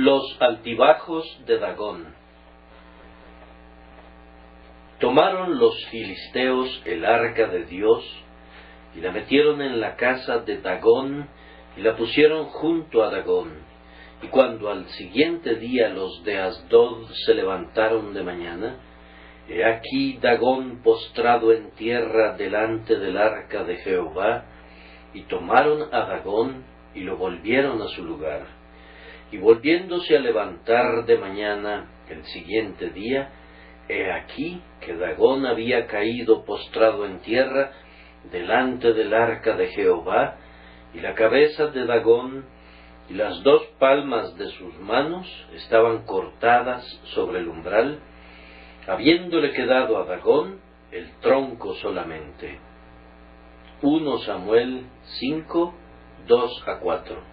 Los altibajos de Dagón. Tomaron los filisteos el arca de Dios, y la metieron en la casa de Dagón, y la pusieron junto a Dagón. Y cuando al siguiente día los de Asdod se levantaron de mañana, he aquí Dagón postrado en tierra delante del arca de Jehová, y tomaron a Dagón, y lo volvieron a su lugar. Y volviéndose a levantar de mañana el siguiente día, he aquí que Dagón había caído postrado en tierra delante del arca de Jehová, y la cabeza de Dagón y las dos palmas de sus manos estaban cortadas sobre el umbral, habiéndole quedado a Dagón el tronco solamente. 1 Samuel 5, 2-4.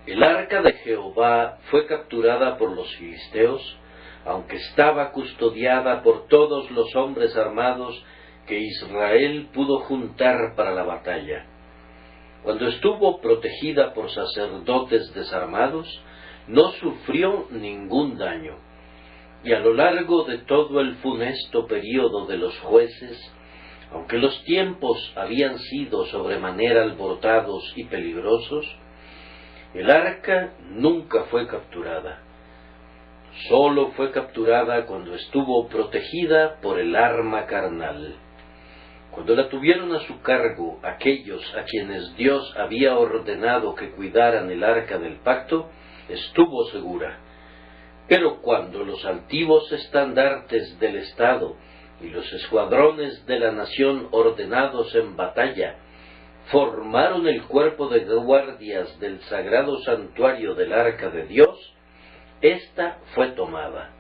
El arca de Jehová fue capturada por los filisteos, aunque estaba custodiada por todos los hombres armados que Israel pudo juntar para la batalla. Cuando estuvo protegida por sacerdotes desarmados, no sufrió ningún daño, y a lo largo de todo el funesto período de los jueces, aunque los tiempos habían sido sobremanera alborotados y peligrosos, el arca nunca fue capturada. Sólo fue capturada cuando estuvo protegida por el arma carnal. Cuando la tuvieron a su cargo aquellos a quienes Dios había ordenado que cuidaran el arca del pacto, estuvo segura. Pero cuando los altivos estandartes del Estado y los escuadrones de la nación ordenados en batalla formaron el cuerpo de guardias del sagrado santuario del arca de Dios, ésta fue tomada.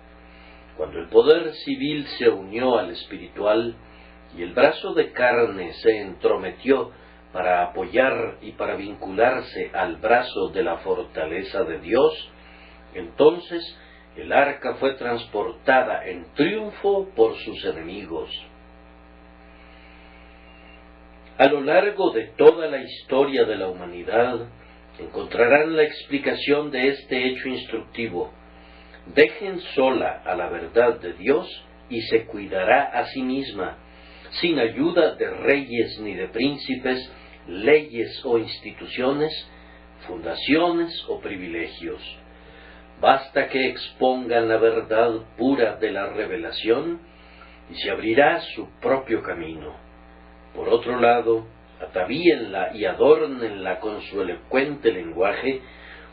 Cuando el poder civil se unió al espiritual y el brazo de carne se entrometió para apoyar y para vincularse al brazo de la fortaleza de Dios, entonces el arca fue transportada en triunfo por sus enemigos. A lo largo de toda la historia de la humanidad, encontrarán la explicación de este hecho instructivo. Dejen sola a la verdad de Dios y se cuidará a sí misma, sin ayuda de reyes ni de príncipes, leyes o instituciones, fundaciones o privilegios. Basta que expongan la verdad pura de la revelación y se abrirá su propio camino. Por otro lado, atavíenla y adórnenla con su elocuente lenguaje,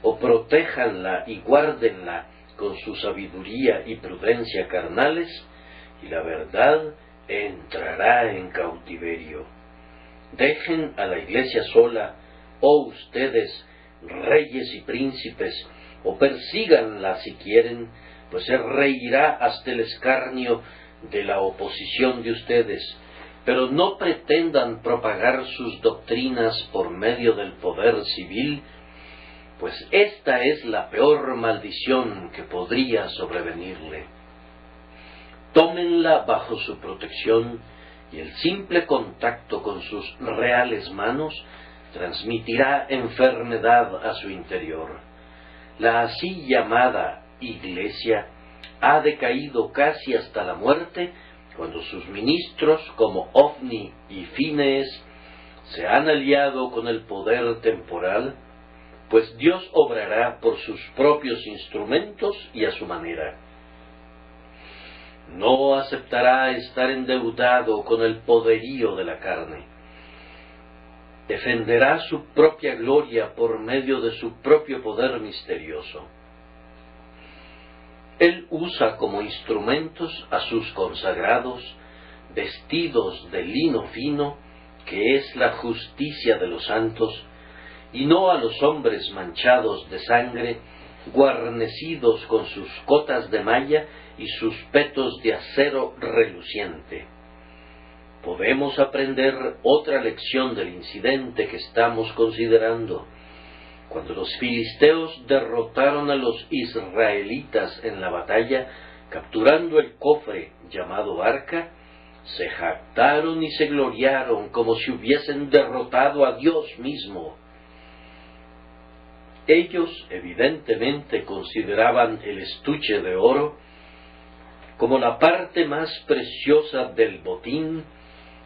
o protéjanla y guárdenla con su sabiduría y prudencia carnales, y la verdad entrará en cautiverio. Dejen a la iglesia sola, oh ustedes, reyes y príncipes, o persíganla si quieren, pues se reirá hasta el escarnio de la oposición de ustedes. Pero no pretendan propagar sus doctrinas por medio del poder civil, pues esta es la peor maldición que podría sobrevenirle. Tómenla bajo su protección, y el simple contacto con sus reales manos transmitirá enfermedad a su interior. La así llamada Iglesia ha decaído casi hasta la muerte, cuando sus ministros como Ofni y Fínees se han aliado con el poder temporal, pues Dios obrará por sus propios instrumentos y a su manera. No aceptará estar endeudado con el poderío de la carne. Defenderá su propia gloria por medio de su propio poder misterioso. Él usa como instrumentos a sus consagrados, vestidos de lino fino, que es la justicia de los santos, y no a los hombres manchados de sangre, guarnecidos con sus cotas de malla y sus petos de acero reluciente. Podemos aprender otra lección del incidente que estamos considerando. Cuando los filisteos derrotaron a los israelitas en la batalla, capturando el cofre llamado arca, se jactaron y se gloriaron como si hubiesen derrotado a Dios mismo. Ellos evidentemente consideraban el estuche de oro como la parte más preciosa del botín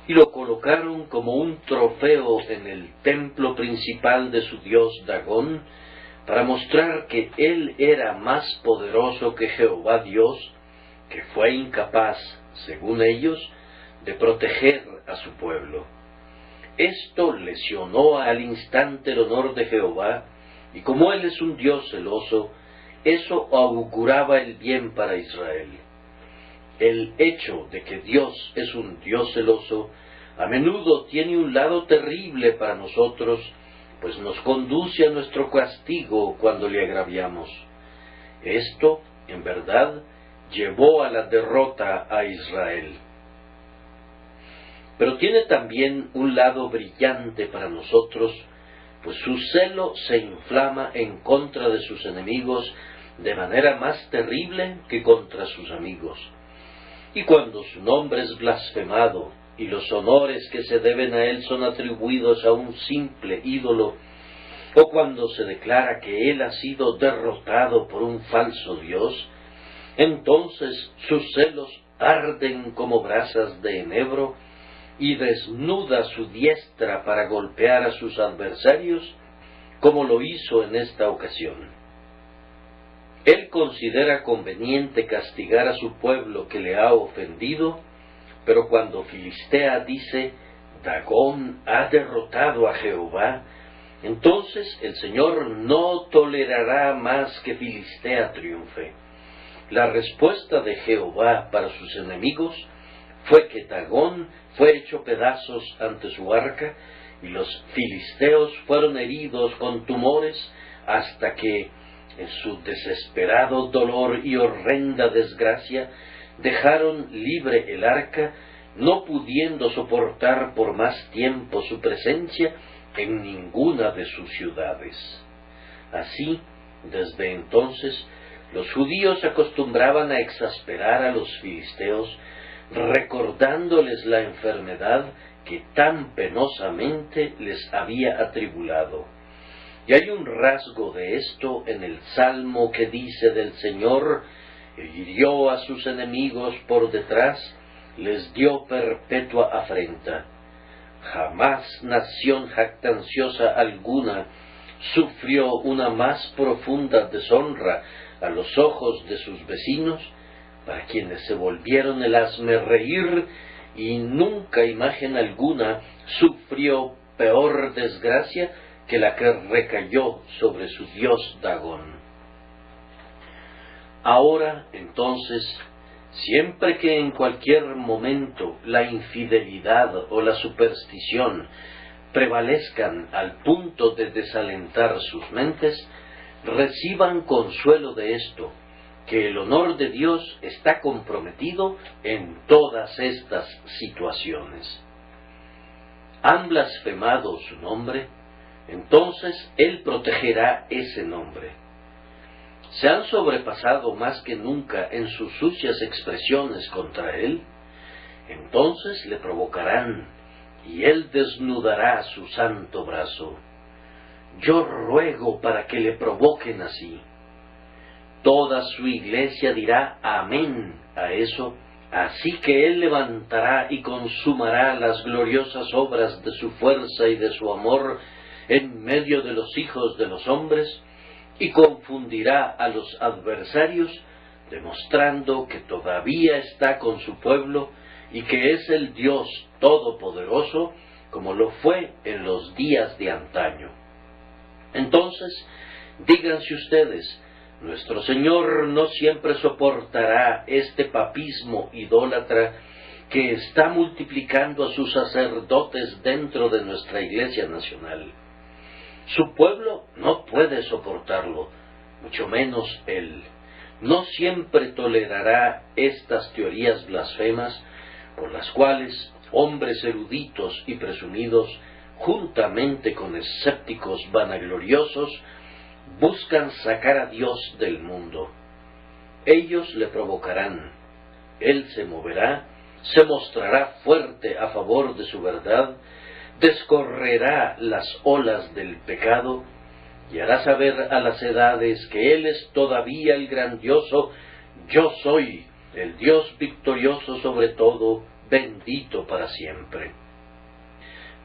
y lo colocaron como un trofeo en el templo principal de su dios Dagón, para mostrar que él era más poderoso que Jehová Dios, que fue incapaz, según ellos, de proteger a su pueblo. Esto lesionó al instante el honor de Jehová, y como él es un Dios celoso, eso auguraba el bien para Israel. El hecho de que Dios es un Dios celoso a menudo tiene un lado terrible para nosotros, pues nos conduce a nuestro castigo cuando le agraviamos. Esto, en verdad, llevó a la derrota a Israel. Pero tiene también un lado brillante para nosotros, pues su celo se inflama en contra de sus enemigos de manera más terrible que contra sus amigos. Y cuando su nombre es blasfemado, y los honores que se deben a él son atribuidos a un simple ídolo, o cuando se declara que él ha sido derrotado por un falso dios, entonces sus celos arden como brasas de enebro, y desnuda su diestra para golpear a sus adversarios, como lo hizo en esta ocasión. Él considera conveniente castigar a su pueblo que le ha ofendido, pero cuando Filistea dice, Dagón ha derrotado a Jehová, entonces el Señor no tolerará más que Filistea triunfe. La respuesta de Jehová para sus enemigos fue que Dagón fue hecho pedazos ante su arca, y los filisteos fueron heridos con tumores hasta que, en su desesperado dolor y horrenda desgracia, dejaron libre el arca, no pudiendo soportar por más tiempo su presencia en ninguna de sus ciudades. Así, desde entonces, los judíos acostumbraban a exasperar a los filisteos, recordándoles la enfermedad que tan penosamente les había atribulado. Y hay un rasgo de esto en el Salmo que dice del Señor: hirió a sus enemigos por detrás, les dio perpetua afrenta. Jamás nación jactanciosa alguna sufrió una más profunda deshonra a los ojos de sus vecinos, para quienes se volvieron el hazmerreír, y nunca imagen alguna sufrió peor desgracia que la que recayó sobre su dios Dagón. Ahora, entonces, siempre que en cualquier momento la infidelidad o la superstición prevalezcan al punto de desalentar sus mentes, reciban consuelo de esto, que el honor de Dios está comprometido en todas estas situaciones. ¿Han blasfemado su nombre? Entonces Él protegerá ese nombre. ¿Se han sobrepasado más que nunca en sus sucias expresiones contra Él? Entonces le provocarán, y Él desnudará su santo brazo. Yo ruego para que le provoquen así. Toda su iglesia dirá amén a eso, así que Él levantará y consumará las gloriosas obras de su fuerza y de su amor en medio de los hijos de los hombres, y confundirá a los adversarios, demostrando que todavía está con su pueblo y que es el Dios Todopoderoso, como lo fue en los días de antaño. Entonces, díganse ustedes, nuestro Señor no siempre soportará este papismo idólatra que está multiplicando a sus sacerdotes dentro de nuestra Iglesia Nacional. Su pueblo no puede soportarlo, mucho menos Él. No siempre tolerará estas teorías blasfemas por las cuales hombres eruditos y presumidos, juntamente con escépticos vanagloriosos, buscan sacar a Dios del mundo. Ellos le provocarán, Él se moverá, se mostrará fuerte a favor de su verdad, descorrerá las olas del pecado, y hará saber a las edades que Él es todavía el grandioso Yo Soy, el Dios victorioso sobre todo, bendito para siempre.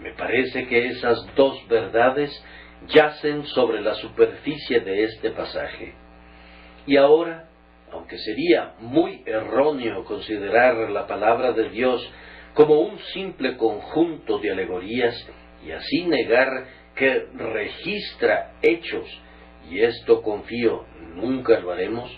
Me parece que esas dos verdades yacen sobre la superficie de este pasaje. Y ahora, aunque sería muy erróneo considerar la palabra de Dios como un simple conjunto de alegorías y así negar que registra hechos, y esto confío nunca lo haremos,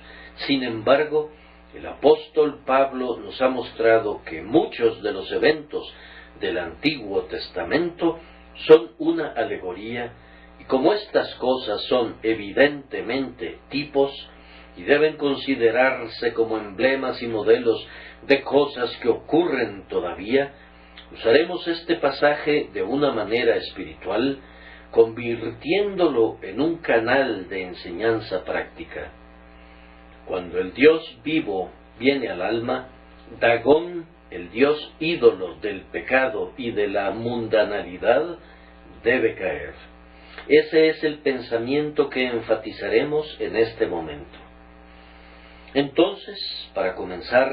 sin embargo, el apóstol Pablo nos ha mostrado que muchos de los eventos del Antiguo Testamento son una alegoría, y como estas cosas son evidentemente tipos y deben considerarse como emblemas y modelos de cosas que ocurren todavía, usaremos este pasaje de una manera espiritual, convirtiéndolo en un canal de enseñanza práctica. Cuando el Dios vivo viene al alma, Dagón, el Dios ídolo del pecado y de la mundanalidad, debe caer. Ese es el pensamiento que enfatizaremos en este momento. Entonces, para comenzar,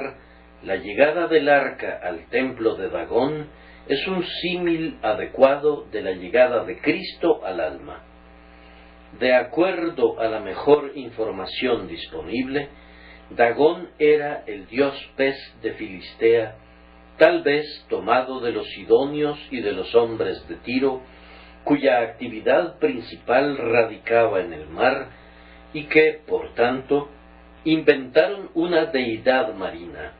la llegada del arca al templo de Dagón es un símil adecuado de la llegada de Cristo al alma. De acuerdo a la mejor información disponible, Dagón era el dios pez de Filistea, tal vez tomado de los sidonios y de los hombres de Tiro, cuya actividad principal radicaba en el mar, y que, por tanto, inventaron una deidad marina.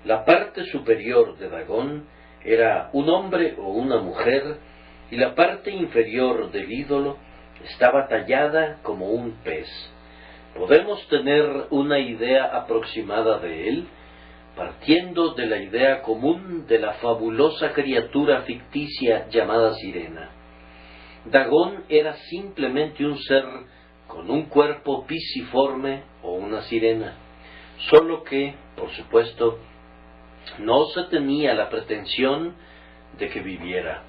La parte superior de Dagón era un hombre o una mujer, y la parte inferior del ídolo estaba tallada como un pez. Podemos tener una idea aproximada de él, partiendo de la idea común de la fabulosa criatura ficticia llamada sirena. Dagón era simplemente un ser con un cuerpo pisiforme o una sirena, solo que, por supuesto, no se tenía la pretensión de que viviera.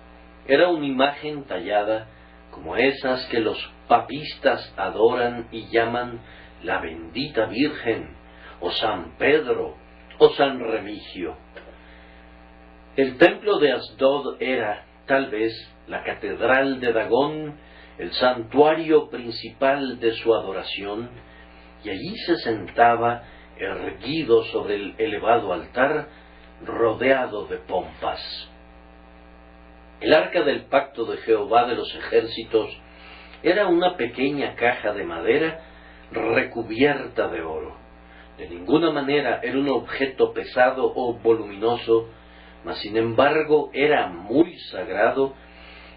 Era una imagen tallada como esas que los papistas adoran y llaman la bendita Virgen, o San Pedro, o San Remigio. El templo de Asdod era, tal vez, la catedral de Dagón, el santuario principal de su adoración, y allí se sentaba, erguido sobre el elevado altar, rodeado de pompas. El arca del pacto de Jehová de los ejércitos era una pequeña caja de madera recubierta de oro. De ninguna manera era un objeto pesado o voluminoso, mas sin embargo era muy sagrado,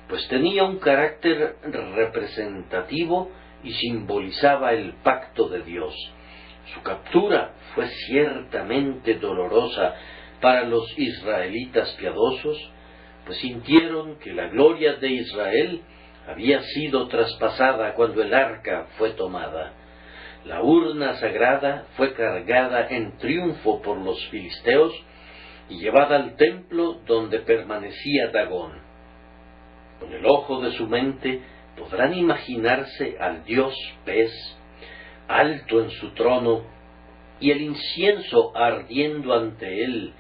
pues tenía un carácter representativo y simbolizaba el pacto de Dios. Su captura fue ciertamente dolorosa para los israelitas piadosos, pues sintieron que la gloria de Israel había sido traspasada cuando el arca fue tomada. La urna sagrada fue cargada en triunfo por los filisteos y llevada al templo donde permanecía Dagón. Con el ojo de su mente podrán imaginarse al dios pez, alto en su trono, y el incienso ardiendo ante él,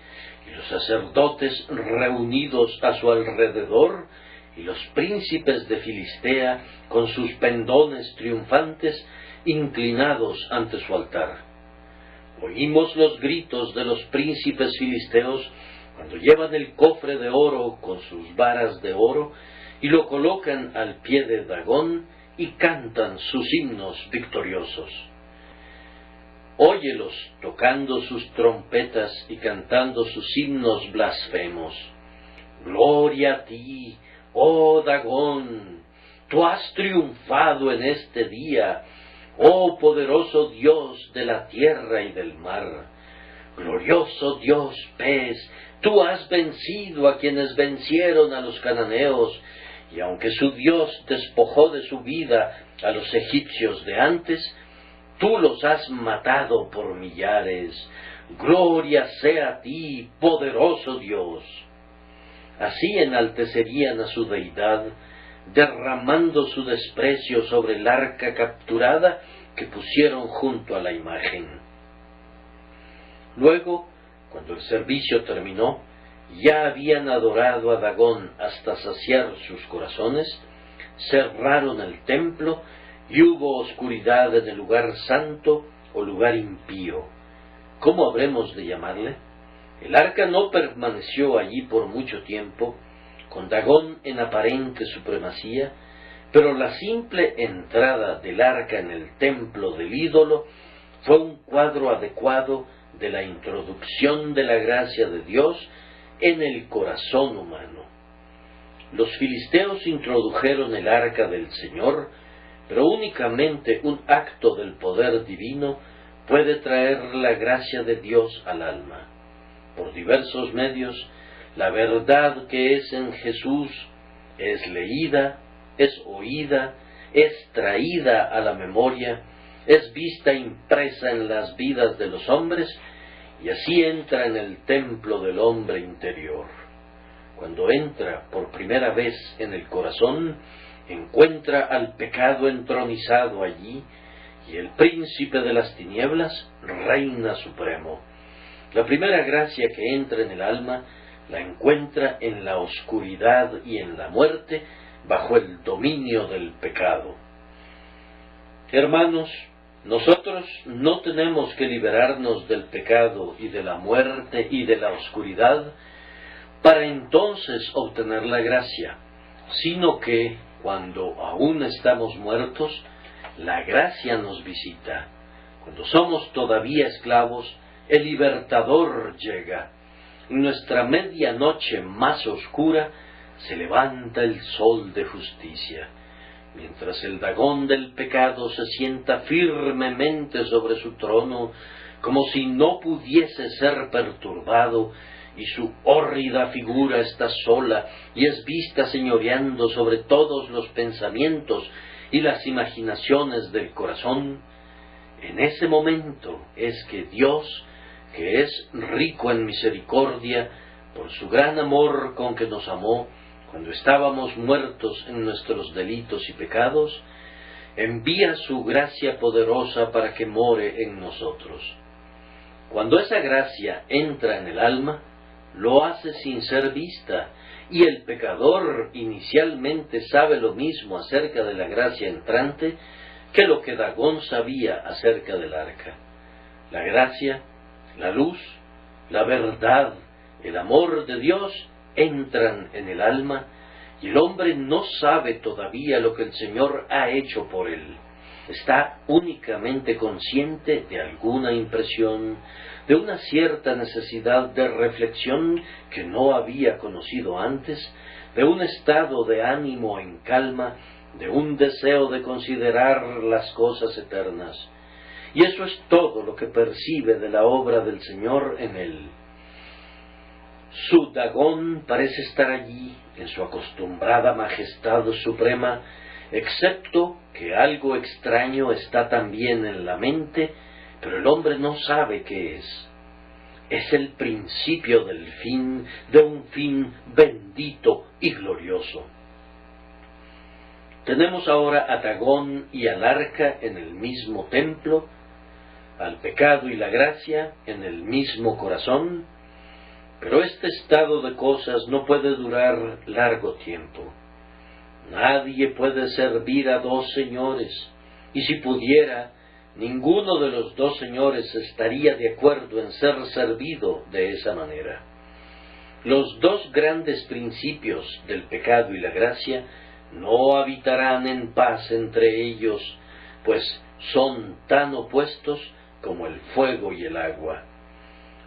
y los sacerdotes reunidos a su alrededor, y los príncipes de Filistea con sus pendones triunfantes inclinados ante su altar. Oímos los gritos de los príncipes filisteos cuando llevan el cofre de oro con sus varas de oro y lo colocan al pie de Dagón y cantan sus himnos victoriosos. Óyelos tocando sus trompetas y cantando sus himnos blasfemos. Gloria a ti, oh Dagón, tú has triunfado en este día, oh poderoso Dios de la tierra y del mar. Glorioso Dios pez, tú has vencido a quienes vencieron a los cananeos, y aunque su Dios despojó de su vida a los egipcios de antes, tú los has matado por millares. Gloria sea a ti, poderoso Dios. Así enaltecerían a su deidad, derramando su desprecio sobre el arca capturada que pusieron junto a la imagen. Luego, cuando el servicio terminó, ya habían adorado a Dagón hasta saciar sus corazones, cerraron el templo y hubo oscuridad en el lugar santo o lugar impío. ¿Cómo habremos de llamarle? El arca no permaneció allí por mucho tiempo, con Dagón en aparente supremacía, pero la simple entrada del arca en el templo del ídolo fue un cuadro adecuado de la introducción de la gracia de Dios en el corazón humano. Los filisteos introdujeron el arca del Señor, pero únicamente un acto del poder divino puede traer la gracia de Dios al alma. Por diversos medios, la verdad que es en Jesús es leída, es oída, es traída a la memoria, es vista impresa en las vidas de los hombres, y así entra en el templo del hombre interior. Cuando entra por primera vez en el corazón, encuentra al pecado entronizado allí, y el príncipe de las tinieblas reina supremo. La primera gracia que entra en el alma la encuentra en la oscuridad y en la muerte, bajo el dominio del pecado. Hermanos, nosotros no tenemos que liberarnos del pecado y de la muerte y de la oscuridad para entonces obtener la gracia, sino que, cuando aún estamos muertos, la gracia nos visita. Cuando somos todavía esclavos, el libertador llega. En nuestra medianoche más oscura se levanta el sol de justicia. Mientras el Dagón del pecado se sienta firmemente sobre su trono, como si no pudiese ser perturbado, y su hórrida figura está sola y es vista señoreando sobre todos los pensamientos y las imaginaciones del corazón, en ese momento es que Dios, que es rico en misericordia, por su gran amor con que nos amó, cuando estábamos muertos en nuestros delitos y pecados, envía su gracia poderosa para que more en nosotros. Cuando esa gracia entra en el alma, lo hace sin ser vista, y el pecador inicialmente sabe lo mismo acerca de la gracia entrante que lo que Dagón sabía acerca del arca. La gracia, la luz, la verdad, el amor de Dios entran en el alma, y el hombre no sabe todavía lo que el Señor ha hecho por él. Está únicamente consciente de alguna impresión, de una cierta necesidad de reflexión que no había conocido antes, de un estado de ánimo en calma, de un deseo de considerar las cosas eternas. Y eso es todo lo que percibe de la obra del Señor en él. Su Dagón parece estar allí en su acostumbrada majestad suprema, excepto que algo extraño está también en la mente, pero el hombre no sabe qué es. Es el principio del fin, de un fin bendito y glorioso. Tenemos ahora a Dagón y al arca en el mismo templo, al pecado y la gracia en el mismo corazón, pero este estado de cosas no puede durar largo tiempo. Nadie puede servir a dos señores, y si pudiera, ninguno de los dos señores estaría de acuerdo en ser servido de esa manera. Los dos grandes principios del pecado y la gracia no habitarán en paz entre ellos, pues son tan opuestos como el fuego y el agua.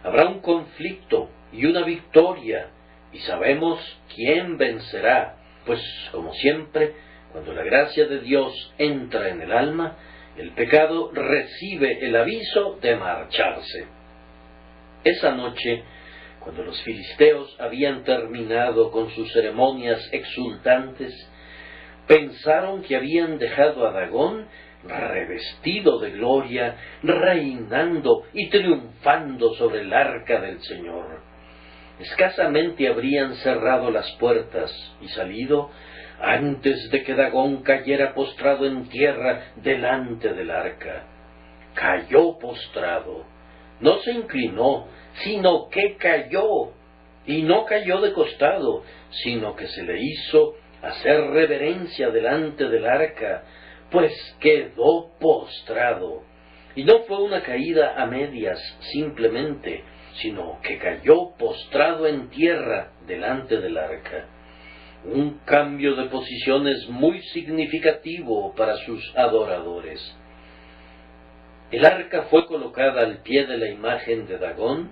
Habrá un conflicto y una victoria, y sabemos quién vencerá, pues, como siempre, cuando la gracia de Dios entra en el alma, el pecado recibe el aviso de marcharse. Esa noche, cuando los filisteos habían terminado con sus ceremonias exultantes, pensaron que habían dejado a Dagón revestido de gloria, reinando y triunfando sobre el arca del Señor. escasamente habrían cerrado las puertas y salido antes de que Dagón cayera postrado en tierra delante del arca. Cayó postrado, no se inclinó, sino que cayó, y no cayó de costado, sino que se le hizo hacer reverencia delante del arca, pues quedó postrado. Y no fue una caída a medias simplemente, sino que cayó postrado en tierra delante del arca. Un cambio de posiciones muy significativo para sus adoradores. El arca fue colocada al pie de la imagen de Dagón,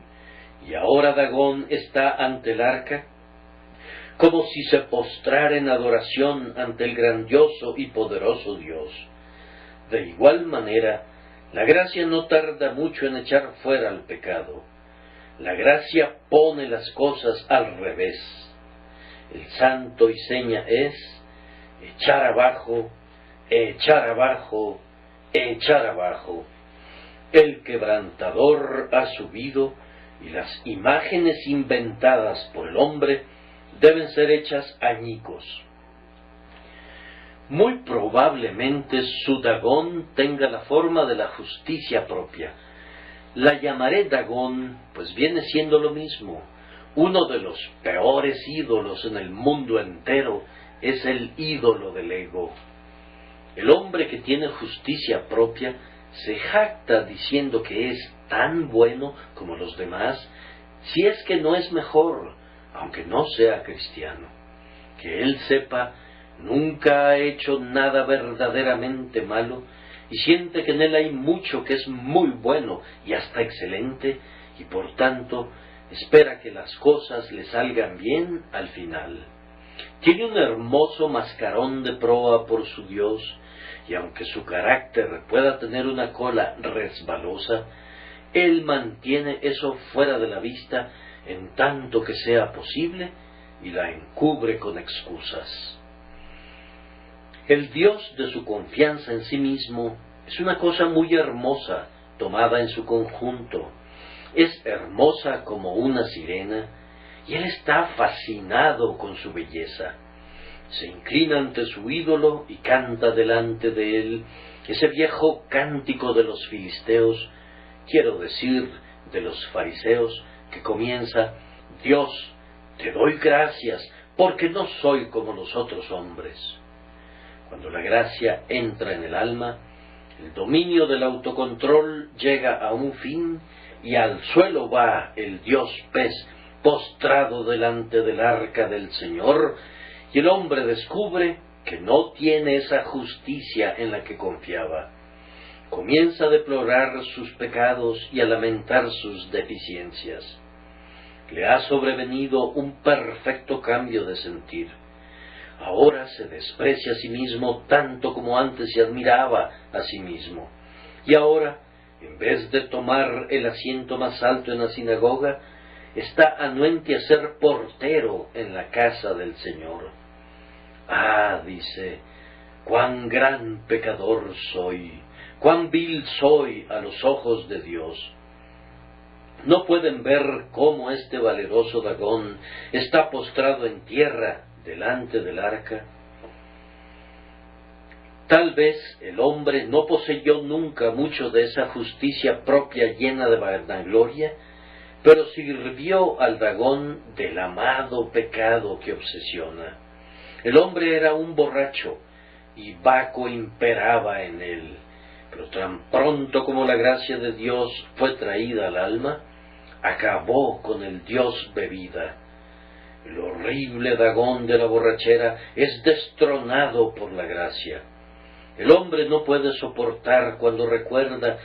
y ahora Dagón está ante el arca, como si se postrara en adoración ante el grandioso y poderoso Dios. De igual manera, la gracia no tarda mucho en echar fuera al pecado. La gracia pone las cosas al revés. El santo y seña es echar abajo, echar abajo, echar abajo. El quebrantador ha subido y las imágenes inventadas por el hombre deben ser hechas añicos. Muy probablemente su Dagón tenga la forma de la justicia propia. La llamaré Dagón, pues viene siendo lo mismo. Uno de los peores ídolos en el mundo entero es el ídolo del ego. El hombre que tiene justicia propia se jacta diciendo que es tan bueno como los demás, si es que no es mejor, aunque no sea cristiano. Que él sepa, nunca ha hecho nada verdaderamente malo, y siente que en él hay mucho que es muy bueno y hasta excelente, y por tanto espera que las cosas le salgan bien al final. Tiene un hermoso mascarón de proa por su Dios, y aunque su carácter pueda tener una cola resbalosa, él mantiene eso fuera de la vista en tanto que sea posible y la encubre con excusas. El Dios de su confianza en sí mismo es una cosa muy hermosa tomada en su conjunto. Es hermosa como una sirena y él está fascinado con su belleza. Se inclina ante su ídolo y canta delante de él ese viejo cántico de los filisteos, quiero decir, de los fariseos, que comienza: Dios, te doy gracias, porque no soy como los otros hombres. Cuando la gracia entra en el alma, el dominio del autocontrol llega a un fin, y al suelo va el Dios pez postrado delante del arca del Señor, y el hombre descubre que no tiene esa justicia en la que confiaba. Comienza a deplorar sus pecados y a lamentar sus deficiencias. Le ha sobrevenido un perfecto cambio de sentir. Ahora se desprecia a sí mismo tanto como antes se admiraba a sí mismo. Y ahora, en vez de tomar el asiento más alto en la sinagoga, está anuente a ser portero en la casa del Señor. Ah, dice, cuán gran pecador soy, cuán vil soy a los ojos de Dios. ¿No pueden ver cómo este valeroso Dagón está postrado en tierra delante del arca? Tal vez el hombre no poseyó nunca mucho de esa justicia propia llena de vanagloria, pero sirvió al Dagón del amado pecado que obsesiona. El hombre era un borracho, y Baco imperaba en él, pero tan pronto como la gracia de Dios fue traída al alma, acabó con el Dios bebida. El horrible Dagón de la borrachera es destronado por la gracia. El hombre no puede soportar cuando recuerda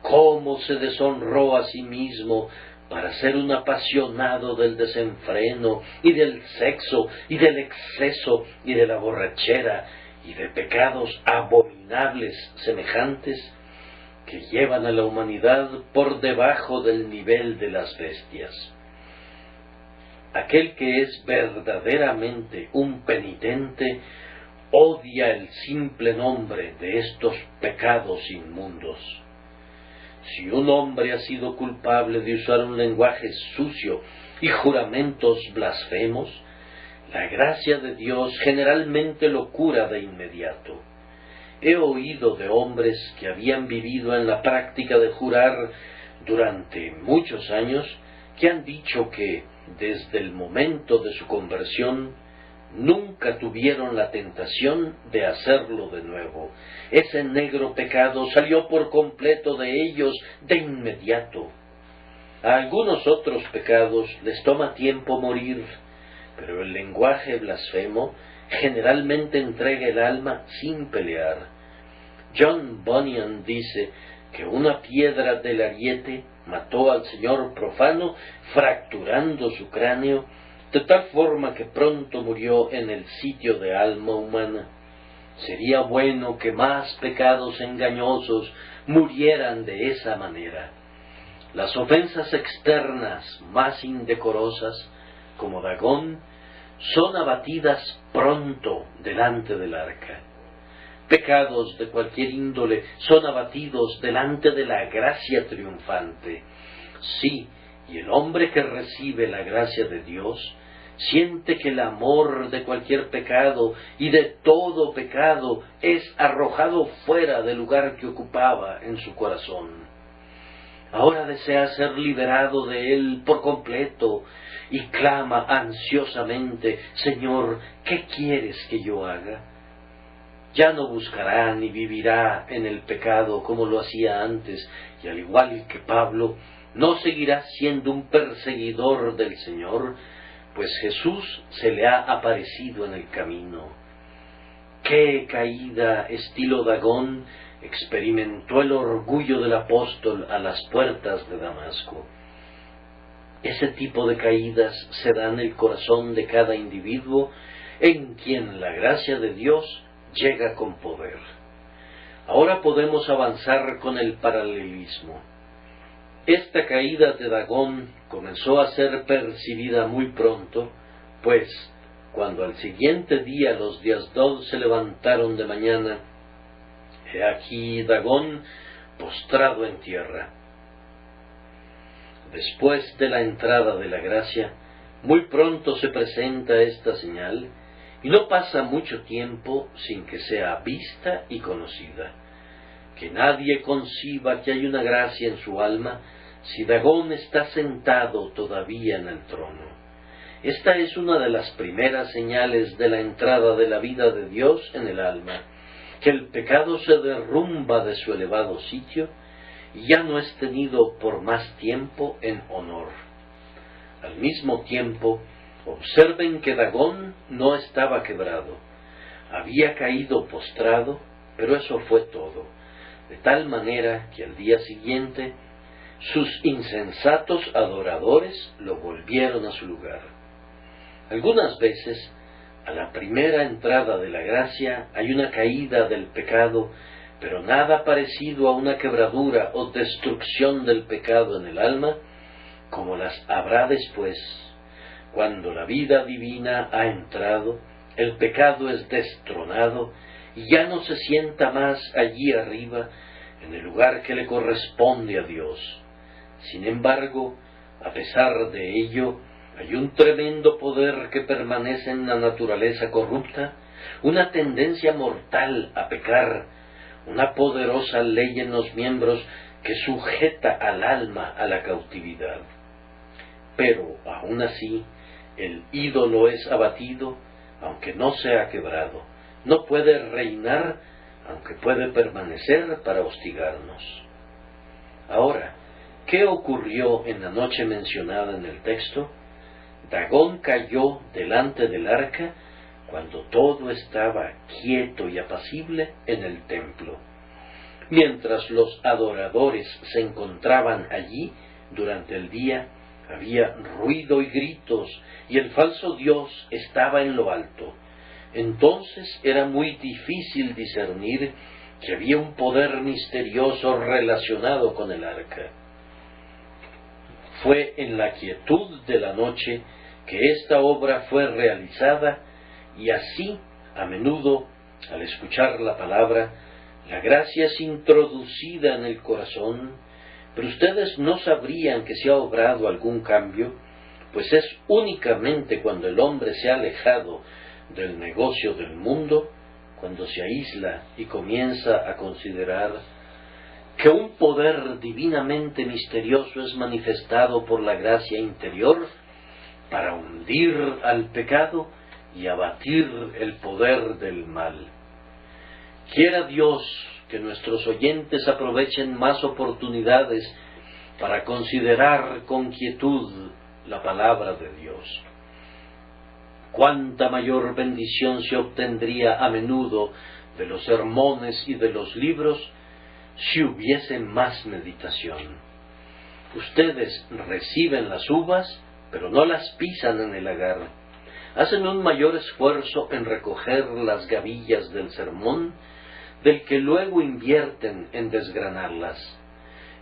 cómo se deshonró a sí mismo para ser un apasionado del desenfreno y del sexo y del exceso y de la borrachera y de pecados abominables semejantes que llevan a la humanidad por debajo del nivel de las bestias. Aquel que es verdaderamente un penitente odia el simple nombre de estos pecados inmundos. Si un hombre ha sido culpable de usar un lenguaje sucio y juramentos blasfemos, la gracia de Dios generalmente lo cura de inmediato. He oído de hombres que habían vivido en la práctica de jurar durante muchos años, que han dicho que, desde el momento de su conversión, nunca tuvieron la tentación de hacerlo de nuevo. Ese negro pecado salió por completo de ellos de inmediato. A algunos otros pecados les toma tiempo morir, pero el lenguaje blasfemo generalmente entrega el alma sin pelear. John Bunyan dice que una piedra del ariete mató al señor profano, fracturando su cráneo, de tal forma que pronto murió en el sitio de alma humana. Sería bueno que más pecados engañosos murieran de esa manera. Las ofensas externas más indecorosas, como Dagón, son abatidas pronto delante del arca. Pecados de cualquier índole son abatidos delante de la gracia triunfante. Sí, y el hombre que recibe la gracia de Dios siente que el amor de cualquier pecado y de todo pecado es arrojado fuera del lugar que ocupaba en su corazón. Ahora desea ser liberado de él por completo y clama ansiosamente: Señor, ¿qué quieres que yo haga? Ya no buscará ni vivirá en el pecado como lo hacía antes, y al igual que Pablo, no seguirá siendo un perseguidor del Señor, pues Jesús se le ha aparecido en el camino. ¡Qué caída estilo Dagón experimentó el orgullo del apóstol a las puertas de Damasco! Ese tipo de caídas se da en el corazón de cada individuo en quien la gracia de Dios llega con poder. Ahora podemos avanzar con el paralelismo. Esta caída de Dagón comenzó a ser percibida muy pronto, pues cuando al siguiente día los de Asdod se levantaron de mañana, he aquí Dagón postrado en tierra. Después de la entrada de la gracia, muy pronto se presenta esta señal, y no pasa mucho tiempo sin que sea vista y conocida. Que nadie conciba que hay una gracia en su alma si Dagón está sentado todavía en el trono. Esta es una de las primeras señales de la entrada de la vida de Dios en el alma, que el pecado se derrumba de su elevado sitio y ya no es tenido por más tiempo en honor. Al mismo tiempo, observen que Dagón no estaba quebrado. Había caído postrado, pero eso fue todo, de tal manera que al día siguiente sus insensatos adoradores lo volvieron a su lugar. Algunas veces, a la primera entrada de la gracia hay una caída del pecado, pero nada parecido a una quebradura o destrucción del pecado en el alma, como las habrá después. Cuando la vida divina ha entrado, el pecado es destronado y ya no se sienta más allí arriba, en el lugar que le corresponde a Dios. Sin embargo, a pesar de ello, hay un tremendo poder que permanece en la naturaleza corrupta, una tendencia mortal a pecar, una poderosa ley en los miembros que sujeta al alma a la cautividad. Pero, aún así, el ídolo es abatido, aunque no sea quebrado. No puede reinar, aunque puede permanecer para hostigarnos. Ahora, ¿qué ocurrió en la noche mencionada en el texto? Dagón cayó delante del arca cuando todo estaba quieto y apacible en el templo. Mientras los adoradores se encontraban allí durante el día, había ruido y gritos, y el falso Dios estaba en lo alto. Entonces era muy difícil discernir que había un poder misterioso relacionado con el arca. Fue en la quietud de la noche que esta obra fue realizada, y así, a menudo, al escuchar la palabra, la gracia es introducida en el corazón, pero ustedes no sabrían que se ha obrado algún cambio, pues es únicamente cuando el hombre se ha alejado del negocio del mundo, cuando se aísla y comienza a considerar que un poder divinamente misterioso es manifestado por la gracia interior para hundir al pecado y abatir el poder del mal. Quiera Dios que nuestros oyentes aprovechen más oportunidades para considerar con quietud la palabra de Dios. Cuánta mayor bendición se obtendría a menudo de los sermones y de los libros si hubiese más meditación. Ustedes reciben las uvas, pero no las pisan en el lagar. Hacen un mayor esfuerzo en recoger las gavillas del sermón, del que luego invierten en desgranarlas.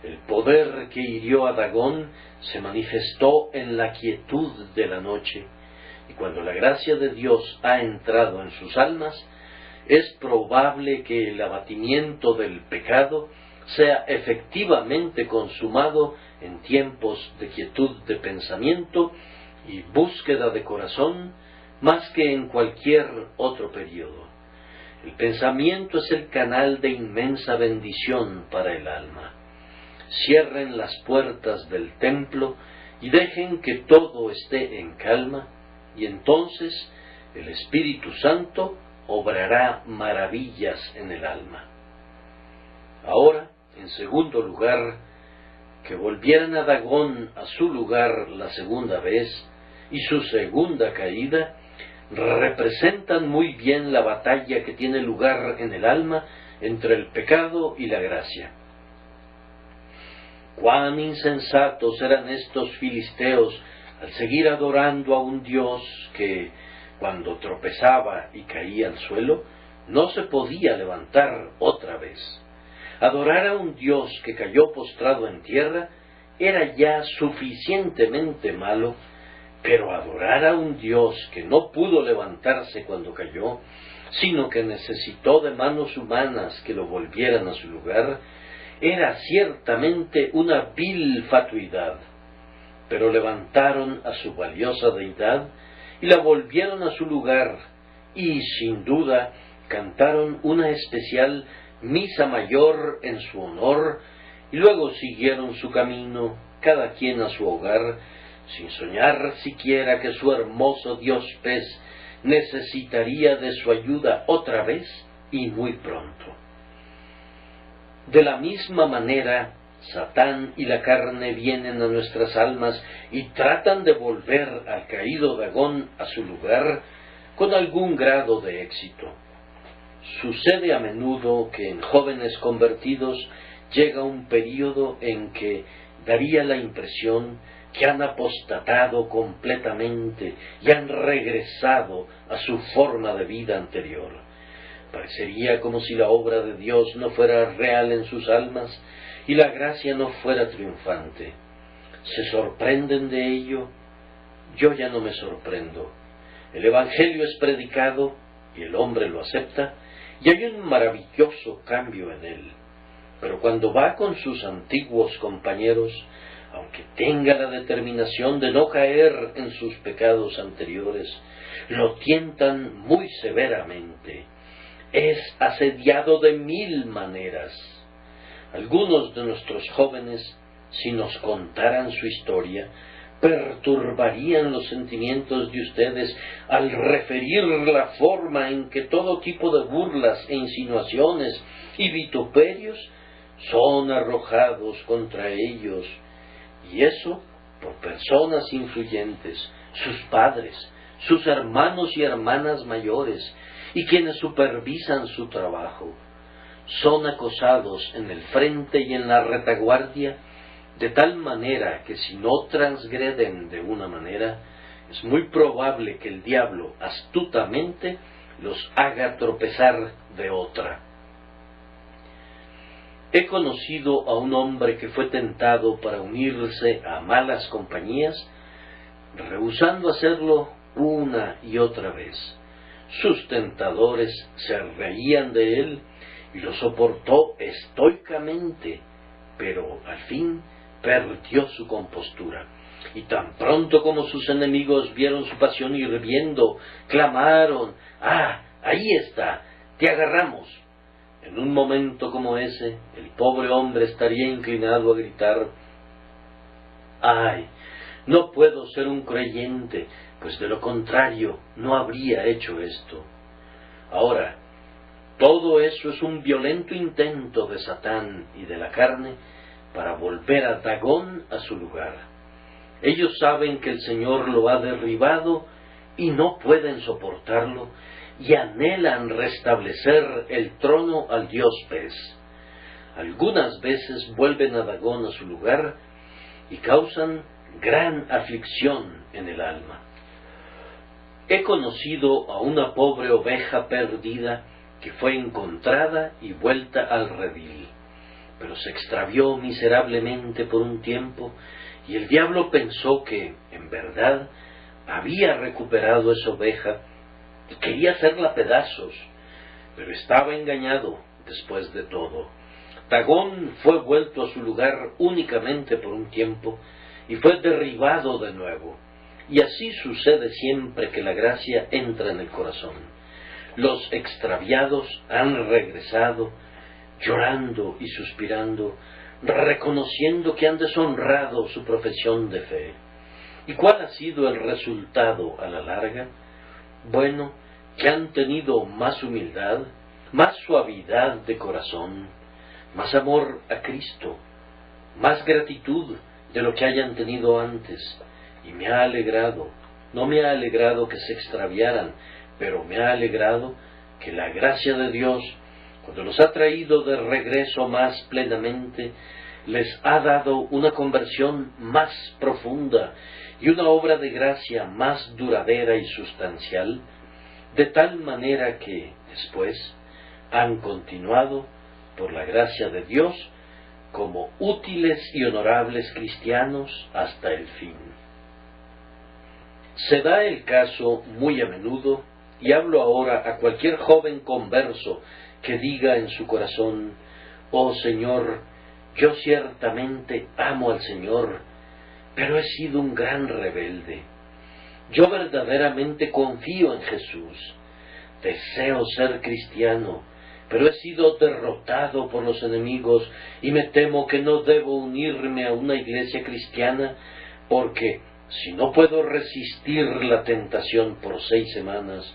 El poder que hirió a Dagón se manifestó en la quietud de la noche, y cuando la gracia de Dios ha entrado en sus almas, es probable que el abatimiento del pecado sea efectivamente consumado en tiempos de quietud de pensamiento y búsqueda de corazón, más que en cualquier otro periodo. El pensamiento es el canal de inmensa bendición para el alma. Cierren las puertas del templo y dejen que todo esté en calma, y entonces el Espíritu Santo obrará maravillas en el alma. Ahora, en segundo lugar, que volvieran a Dagón a su lugar la segunda vez y su segunda caída, representan muy bien la batalla que tiene lugar en el alma entre el pecado y la gracia. Cuán insensatos eran estos filisteos al seguir adorando a un Dios que, cuando tropezaba y caía al suelo, no se podía levantar otra vez. Adorar a un Dios que cayó postrado en tierra era ya suficientemente malo, pero adorar a un Dios que no pudo levantarse cuando cayó, sino que necesitó de manos humanas que lo volvieran a su lugar, era ciertamente una vil fatuidad. Pero levantaron a su valiosa deidad y la volvieron a su lugar, y sin duda cantaron una especial misa mayor en su honor, y luego siguieron su camino, cada quien a su hogar, sin soñar siquiera que su hermoso dios pez necesitaría de su ayuda otra vez y muy pronto. De la misma manera, Satán y la carne vienen a nuestras almas y tratan de volver al caído Dagón a su lugar con algún grado de éxito. Sucede a menudo que en jóvenes convertidos llega un período en que daría la impresión que han apostatado completamente y han regresado a su forma de vida anterior. Parecería como si la obra de Dios no fuera real en sus almas y la gracia no fuera triunfante. ¿Se sorprenden de ello? Yo ya no me sorprendo. El Evangelio es predicado y el hombre lo acepta, y hay un maravilloso cambio en él. Pero cuando va con sus antiguos compañeros, aunque tenga la determinación de no caer en sus pecados anteriores, lo tientan muy severamente. Es asediado de 1000 maneras. Algunos de nuestros jóvenes, si nos contaran su historia, perturbarían los sentimientos de ustedes al referir la forma en que todo tipo de burlas e insinuaciones y vituperios son arrojados contra ellos, y eso por personas influyentes, sus padres, sus hermanos y hermanas mayores, y quienes supervisan su trabajo. Son acosados en el frente y en la retaguardia, de tal manera que si no transgreden de una manera, es muy probable que el diablo astutamente los haga tropezar de otra. He conocido a un hombre que fue tentado para unirse a malas compañías, rehusando hacerlo una y otra vez. Sus tentadores se reían de él y lo soportó estoicamente, pero al fin perdió su compostura. Y tan pronto como sus enemigos vieron su pasión hirviendo, clamaron: ¡Ah, ahí está! ¡Te agarramos! En un momento como ese, el pobre hombre estaría inclinado a gritar: ¡Ay! No puedo ser un creyente, pues de lo contrario no habría hecho esto. Ahora, todo eso es un violento intento de Satán y de la carne para volver a Dagón a su lugar. Ellos saben que el Señor lo ha derribado y no pueden soportarlo, y anhelan restablecer el trono al dios pez. Algunas veces vuelven a Dagón a su lugar y causan gran aflicción en el alma. He conocido a una pobre oveja perdida que fue encontrada y vuelta al redil, pero se extravió miserablemente por un tiempo, y el diablo pensó que, en verdad, había recuperado esa oveja y quería hacerla pedazos, pero estaba engañado después de todo. Dagón fue vuelto a su lugar únicamente por un tiempo y fue derribado de nuevo. Y así sucede siempre que la gracia entra en el corazón. Los extraviados han regresado, llorando y suspirando, reconociendo que han deshonrado su profesión de fe. ¿Y cuál ha sido el resultado a la larga? Bueno, que han tenido más humildad, más suavidad de corazón, más amor a Cristo, más gratitud de lo que hayan tenido antes. Y me ha alegrado, no me ha alegrado que se extraviaran, pero me ha alegrado que la gracia de Dios, cuando los ha traído de regreso más plenamente, les ha dado una conversión más profunda y una obra de gracia más duradera y sustancial, de tal manera que, después, han continuado, por la gracia de Dios, como útiles y honorables cristianos hasta el fin. Se da el caso muy a menudo, y hablo ahora a cualquier joven converso que diga en su corazón: «Oh Señor, yo ciertamente amo al Señor, pero he sido un gran rebelde. Yo verdaderamente confío en Jesús. Deseo ser cristiano, pero he sido derrotado por los enemigos y me temo que no debo unirme a una iglesia cristiana porque, si no puedo resistir la tentación por 6 semanas,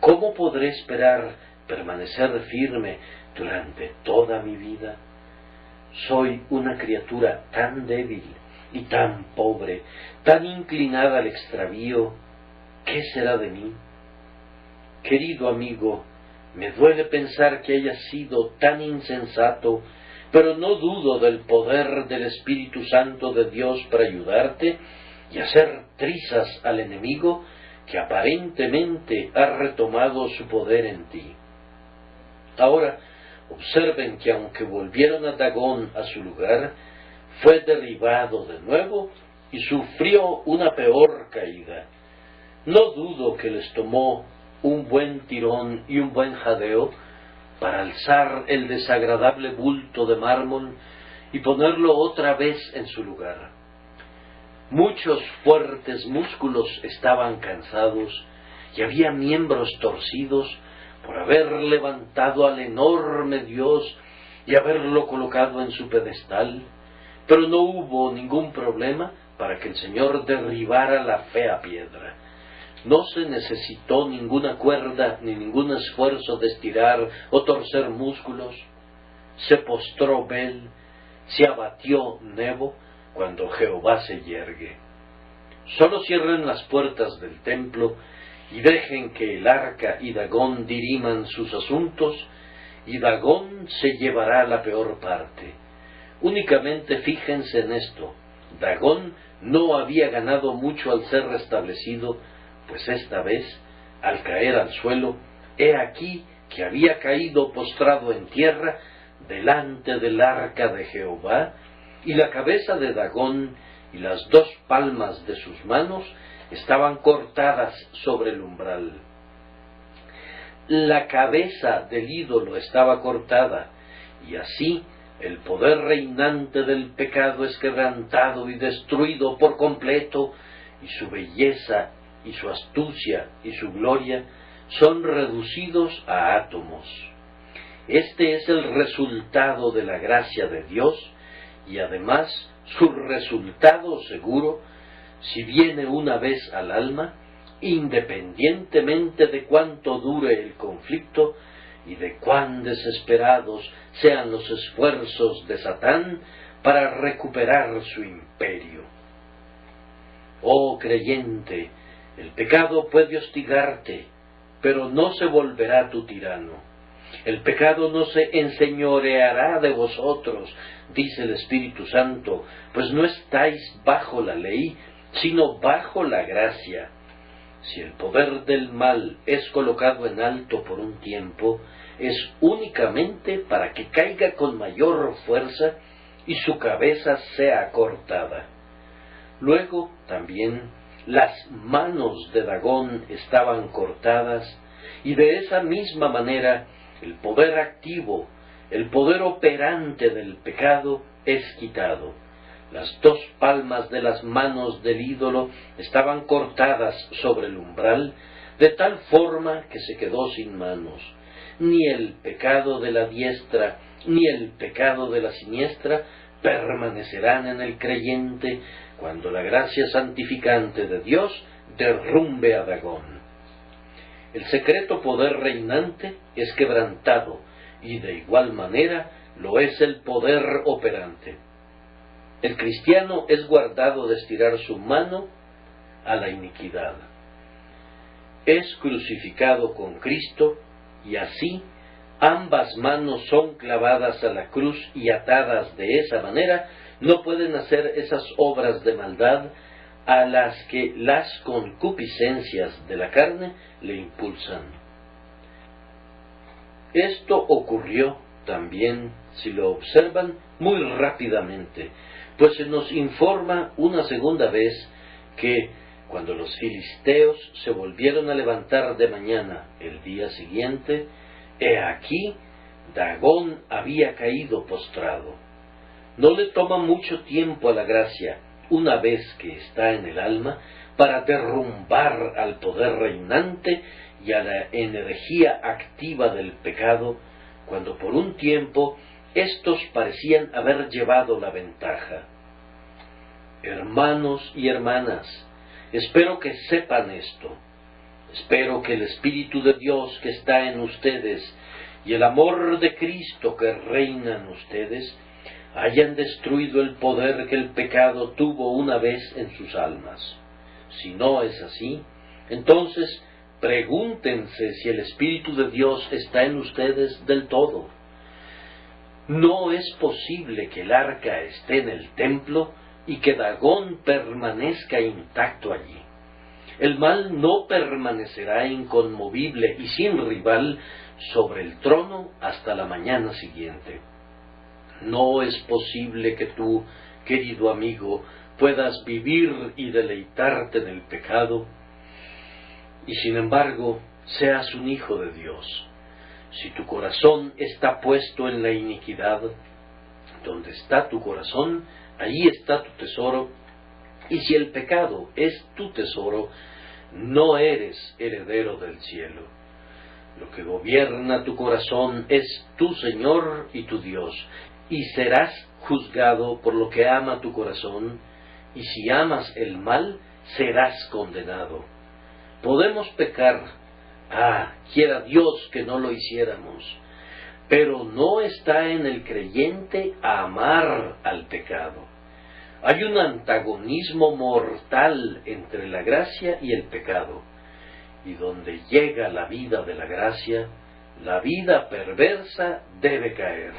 ¿cómo podré esperar permanecer firme durante toda mi vida? Soy una criatura tan débil y tan pobre, tan inclinada al extravío. ¿Qué será de mí?» Querido amigo, me duele pensar que hayas sido tan insensato, pero no dudo del poder del Espíritu Santo de Dios para ayudarte y hacer trizas al enemigo que aparentemente ha retomado su poder en ti. Ahora, observen que aunque volvieron a Dagón a su lugar, fue derribado de nuevo y sufrió una peor caída. No dudo que les tomó un buen tirón y un buen jadeo para alzar el desagradable bulto de mármol y ponerlo otra vez en su lugar. Muchos fuertes músculos estaban cansados y había miembros torcidos por haber levantado al enorme Dios y haberlo colocado en su pedestal, pero no hubo ningún problema para que el Señor derribara la fea piedra. No se necesitó ninguna cuerda ni ningún esfuerzo de estirar o torcer músculos. Se postró Bel, se abatió Nebo cuando Jehová se yergue. Solo cierren las puertas del templo y dejen que el arca y Dagón diriman sus asuntos, y Dagón se llevará la peor parte. Únicamente fíjense en esto: Dagón no había ganado mucho al ser restablecido, pues esta vez, al caer al suelo, he aquí que había caído postrado en tierra delante del arca de Jehová, y la cabeza de Dagón y las 2 palmas de sus manos estaban cortadas sobre el umbral. La cabeza del ídolo estaba cortada, y así El poder reinante del pecado es quebrantado y destruido por completo, y su belleza, y su astucia, y su gloria son reducidos a átomos. Este es el resultado de la gracia de Dios, y además su resultado seguro, si viene una vez al alma, independientemente de cuánto dure el conflicto y de cuán desesperados sean los esfuerzos de Satán para recuperar su imperio. Oh creyente, el pecado puede hostigarte, pero no se volverá tu tirano. El pecado no se enseñoreará de vosotros, dice el Espíritu Santo, pues no estáis bajo la ley, sino bajo la gracia. Si el poder del mal es colocado en alto por un tiempo, es únicamente para que caiga con mayor fuerza y su cabeza sea cortada. Luego también las manos de Dagón estaban cortadas, y de esa misma manera el poder activo, el poder operante del pecado es quitado. Las 2 palmas de las manos del ídolo estaban cortadas sobre el umbral, de tal forma que se quedó sin manos. Ni el pecado de la diestra, ni el pecado de la siniestra permanecerán en el creyente cuando la gracia santificante de Dios derrumbe a Dagón. El secreto poder reinante es quebrantado, y de igual manera lo es el poder operante. El cristiano es guardado de estirar su mano a la iniquidad. Es crucificado con Cristo, y así ambas manos son clavadas a la cruz y atadas de esa manera, no pueden hacer esas obras de maldad a las que las concupiscencias de la carne le impulsan. Esto ocurrió también, si lo observan, muy rápidamente, pues se nos informa una segunda vez que cuando los filisteos se volvieron a levantar de mañana el día siguiente, he aquí Dagón había caído postrado. No le toma mucho tiempo a la gracia, una vez que está en el alma, para derrumbar al poder reinante y a la energía activa del pecado, cuando por un tiempo éstos parecían haber llevado la ventaja. Hermanos y hermanas, espero que sepan esto. Espero que el Espíritu de Dios que está en ustedes y el amor de Cristo que reina en ustedes hayan destruido el poder que el pecado tuvo una vez en sus almas. Si no es así, entonces pregúntense si el Espíritu de Dios está en ustedes del todo. No es posible que el arca esté en el templo y que Dagón permanezca intacto allí. El mal no permanecerá inconmovible y sin rival sobre el trono hasta la mañana siguiente. No es posible que tú, querido amigo, puedas vivir y deleitarte en el pecado, y sin embargo seas un hijo de Dios. Si tu corazón está puesto en la iniquidad, donde está tu corazón, allí está tu tesoro, y si el pecado es tu tesoro, no eres heredero del cielo. Lo que gobierna tu corazón es tu Señor y tu Dios, y serás juzgado por lo que ama tu corazón, y si amas el mal, serás condenado. Podemos pecar, quiera Dios que no lo hiciéramos, pero no está en el creyente amar al pecado. Hay un antagonismo mortal entre la gracia y el pecado, y donde llega la vida de la gracia, la vida perversa debe caer.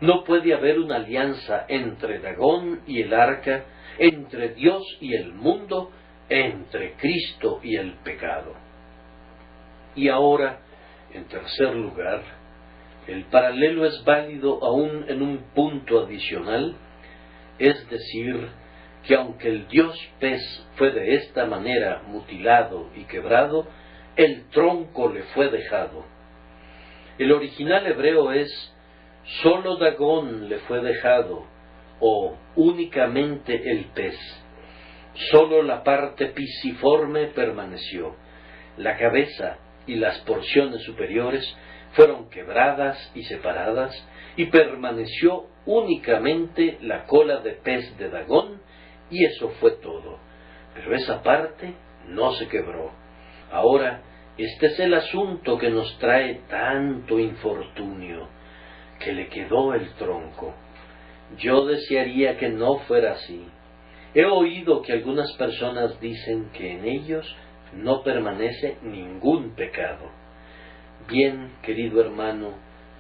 No puede haber una alianza entre Dagón y el arca, entre Dios y el mundo, entre Cristo y el pecado. Y ahora, en tercer lugar, el paralelo es válido aún en un punto adicional, es decir, que aunque el dios pez fue de esta manera mutilado y quebrado, el tronco le fue dejado. El original hebreo es Sólo Dagón le fue dejado, o únicamente el pez. Sólo la parte pisiforme permaneció. La cabeza y las porciones superiores fueron quebradas y separadas, y permaneció únicamente la cola de pez de Dagón, y eso fue todo. Pero esa parte no se quebró. Ahora, este es el asunto que nos trae tanto infortunio, que le quedó el tronco. Yo desearía que no fuera así. He oído que algunas personas dicen que en ellos no permanece ningún pecado. Bien, querido hermano,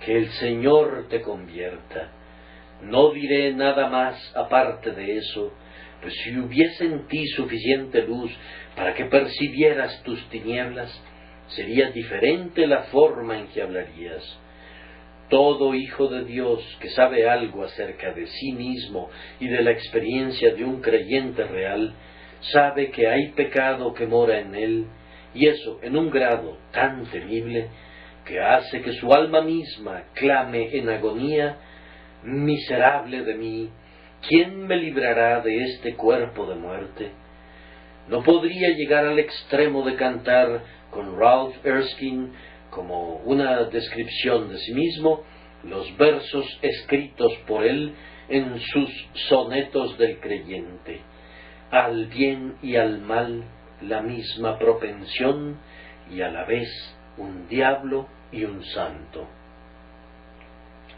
que el Señor te convierta. No diré nada más aparte de eso, pues si hubiese en ti suficiente luz para que percibieras tus tinieblas, sería diferente la forma en que hablarías. Todo hijo de Dios que sabe algo acerca de sí mismo y de la experiencia de un creyente real, sabe que hay pecado que mora en él, y eso en un grado tan temible que hace que su alma misma clame en agonía: miserable de mí, ¿quién me librará de este cuerpo de muerte? No podría llegar al extremo de cantar con Ralph Erskine, como una descripción de sí mismo, los versos escritos por él en sus sonetos del creyente: al bien y al mal la misma propensión, y a la vez un diablo y un santo.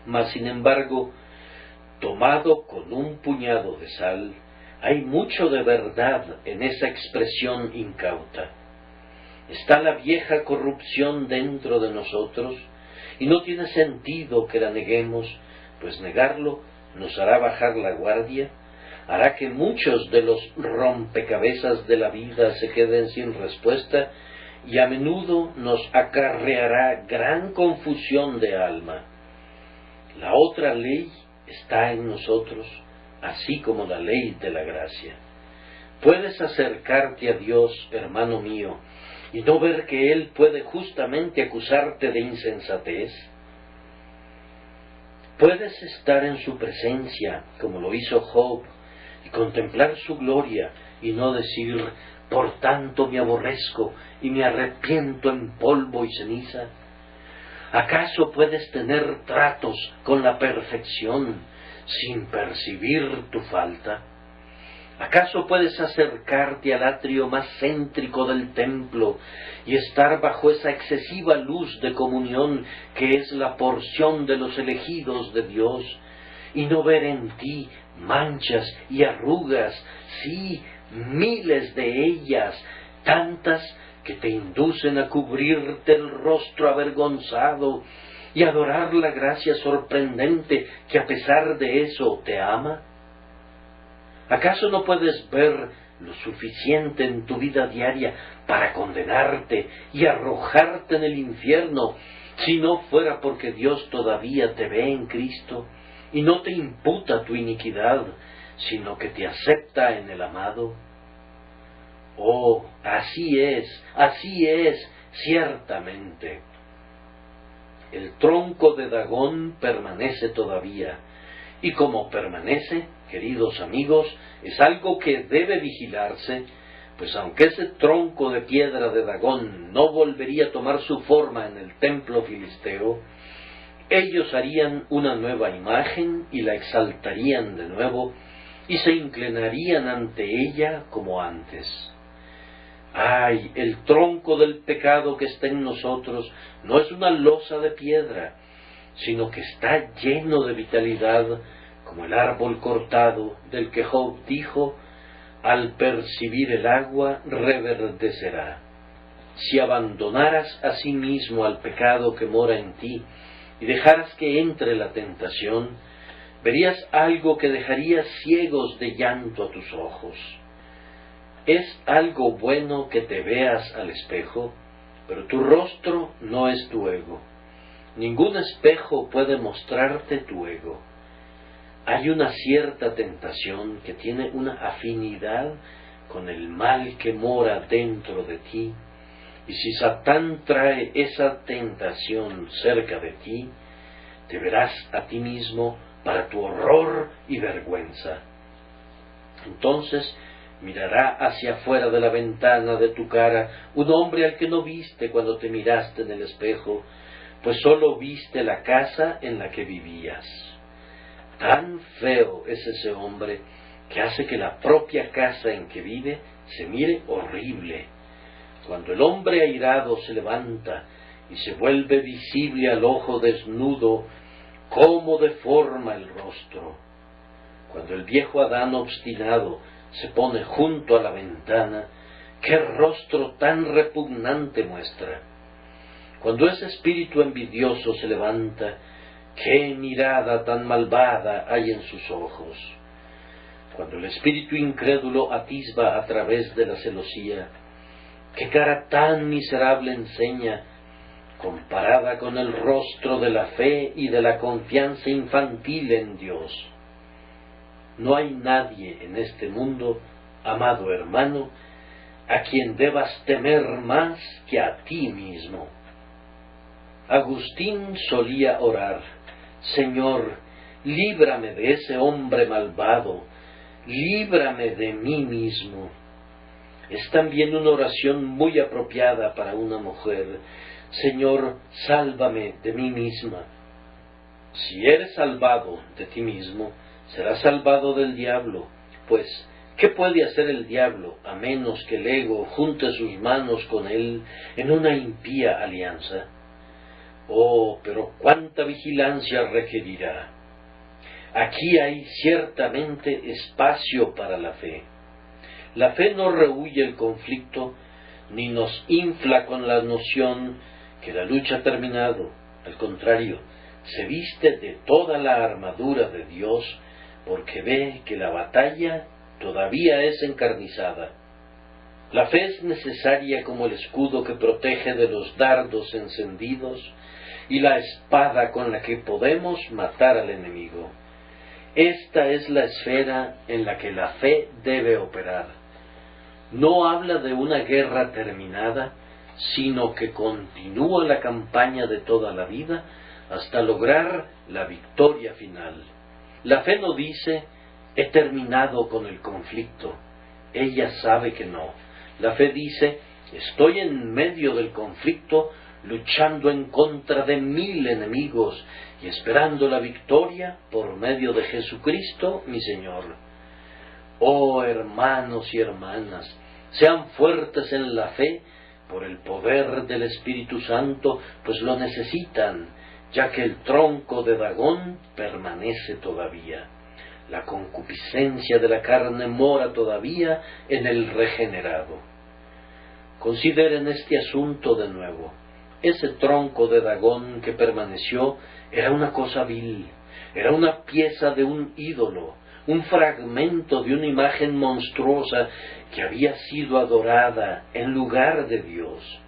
Mas sin embargo, tomado con un puñado de sal, hay mucho de verdad en esa expresión incauta. Está la vieja corrupción dentro de nosotros, y no tiene sentido que la neguemos, pues negarlo nos hará bajar la guardia, hará que muchos de los rompecabezas de la vida se queden sin respuesta, y a menudo nos acarreará gran confusión de alma. La otra ley está en nosotros, así como la ley de la gracia. Puedes acercarte a Dios, hermano mío, y no ver que Él puede justamente acusarte de insensatez. Puedes estar en su presencia, como lo hizo Job, y contemplar su gloria, y no decir: por tanto me aborrezco y me arrepiento en polvo y ceniza. ¿Acaso puedes tener tratos con la perfección sin percibir tu falta? ¿Acaso puedes acercarte al atrio más céntrico del templo y estar bajo esa excesiva luz de comunión que es la porción de los elegidos de Dios, y no ver en ti manchas y arrugas, sí, miles de ellas, tantas que te inducen a cubrirte el rostro avergonzado y adorar la gracia sorprendente que a pesar de eso te ama? ¿Acaso no puedes ver lo suficiente en tu vida diaria para condenarte y arrojarte en el infierno, si no fuera porque Dios todavía te ve en Cristo y no te imputa tu iniquidad, sino que te acepta en el amado? Oh, así es, ciertamente. El tronco de Dagón permanece todavía, y como permanece, queridos amigos, es algo que debe vigilarse, pues aunque ese tronco de piedra de Dagón no volvería a tomar su forma en el templo filisteo, ellos harían una nueva imagen y la exaltarían de nuevo, y se inclinarían ante ella como antes. ¡Ay! El tronco del pecado que está en nosotros no es una losa de piedra, sino que está lleno de vitalidad, como el árbol cortado del que Job dijo: al percibir el agua reverdecerá. Si abandonaras a sí mismo al pecado que mora en ti y dejaras que entre la tentación, verías algo que dejaría ciegos de llanto a tus ojos. Es algo bueno que te veas al espejo, pero tu rostro no es tu ego. Ningún espejo puede mostrarte tu ego. Hay una cierta tentación que tiene una afinidad con el mal que mora dentro de ti, y si Satán trae esa tentación cerca de ti, te verás a ti mismo para tu horror y vergüenza. Entonces mirará hacia afuera de la ventana de tu cara un hombre al que no viste cuando te miraste en el espejo, pues sólo viste la casa en la que vivías. Tan feo es ese hombre que hace que la propia casa en que vive se mire horrible. Cuando el hombre airado se levanta y se vuelve visible al ojo desnudo, cómo deforma el rostro. Cuando el viejo Adán obstinado se pone junto a la ventana, qué rostro tan repugnante muestra. Cuando ese espíritu envidioso se levanta, qué mirada tan malvada hay en sus ojos. Cuando el espíritu incrédulo atisba a través de la celosía, qué cara tan miserable enseña, comparada con el rostro de la fe y de la confianza infantil en Dios. No hay nadie en este mundo, amado hermano, a quien debas temer más que a ti mismo. Agustín solía orar: Señor, líbrame de ese hombre malvado, líbrame de mí mismo. Es también una oración muy apropiada para una mujer: Señor, sálvame de mí misma. Si eres salvado de ti mismo, serás salvado del diablo, pues ¿qué puede hacer el diablo a menos que el ego junte sus manos con él en una impía alianza? Oh, pero cuánta vigilancia requerirá. Aquí hay ciertamente espacio para la fe. La fe no rehúye el conflicto, ni nos infla con la noción que la lucha ha terminado. Al contrario, se viste de toda la armadura de Dios, porque ve que la batalla todavía es encarnizada. La fe es necesaria como el escudo que protege de los dardos encendidos y la espada con la que podemos matar al enemigo. Esta es la esfera en la que la fe debe operar. No habla de una guerra terminada, sino que continúa la campaña de toda la vida hasta lograr la victoria final. La fe no dice: he terminado con el conflicto. Ella sabe que no. La fe dice: estoy en medio del conflicto, luchando en contra de 1000 enemigos y esperando la victoria por medio de Jesucristo, mi Señor. Oh hermanos y hermanas, sean fuertes en la fe por el poder del Espíritu Santo, pues lo necesitan, ya que el tronco de Dagón permanece todavía. La concupiscencia de la carne mora todavía en el regenerado. Consideren este asunto de nuevo. Ese tronco de Dagón que permaneció era una cosa vil, era una pieza de un ídolo, un fragmento de una imagen monstruosa que había sido adorada en lugar de Dios.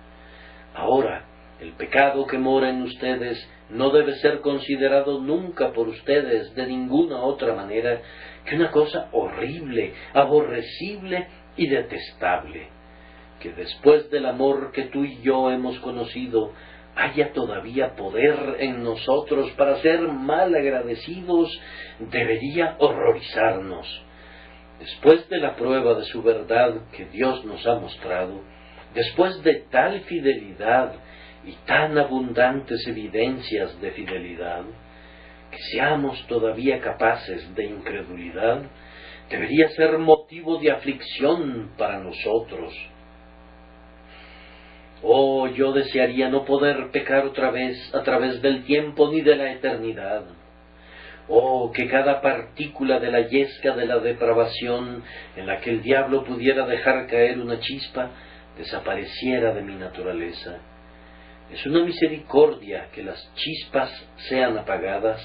Ahora, el pecado que mora en ustedes no debe ser considerado nunca por ustedes de ninguna otra manera que una cosa horrible, aborrecible y detestable. Que después del amor que tú y yo hemos conocido, haya todavía poder en nosotros para ser mal agradecidos, debería horrorizarnos. Después de la prueba de su verdad que Dios nos ha mostrado, después de tal fidelidad y tan abundantes evidencias de fidelidad, que seamos todavía capaces de incredulidad, debería ser motivo de aflicción para nosotros. Oh, yo desearía no poder pecar otra vez a través del tiempo ni de la eternidad. Oh, que cada partícula de la yesca de la depravación en la que el diablo pudiera dejar caer una chispa desapareciera de mi naturaleza. Es una misericordia que las chispas sean apagadas,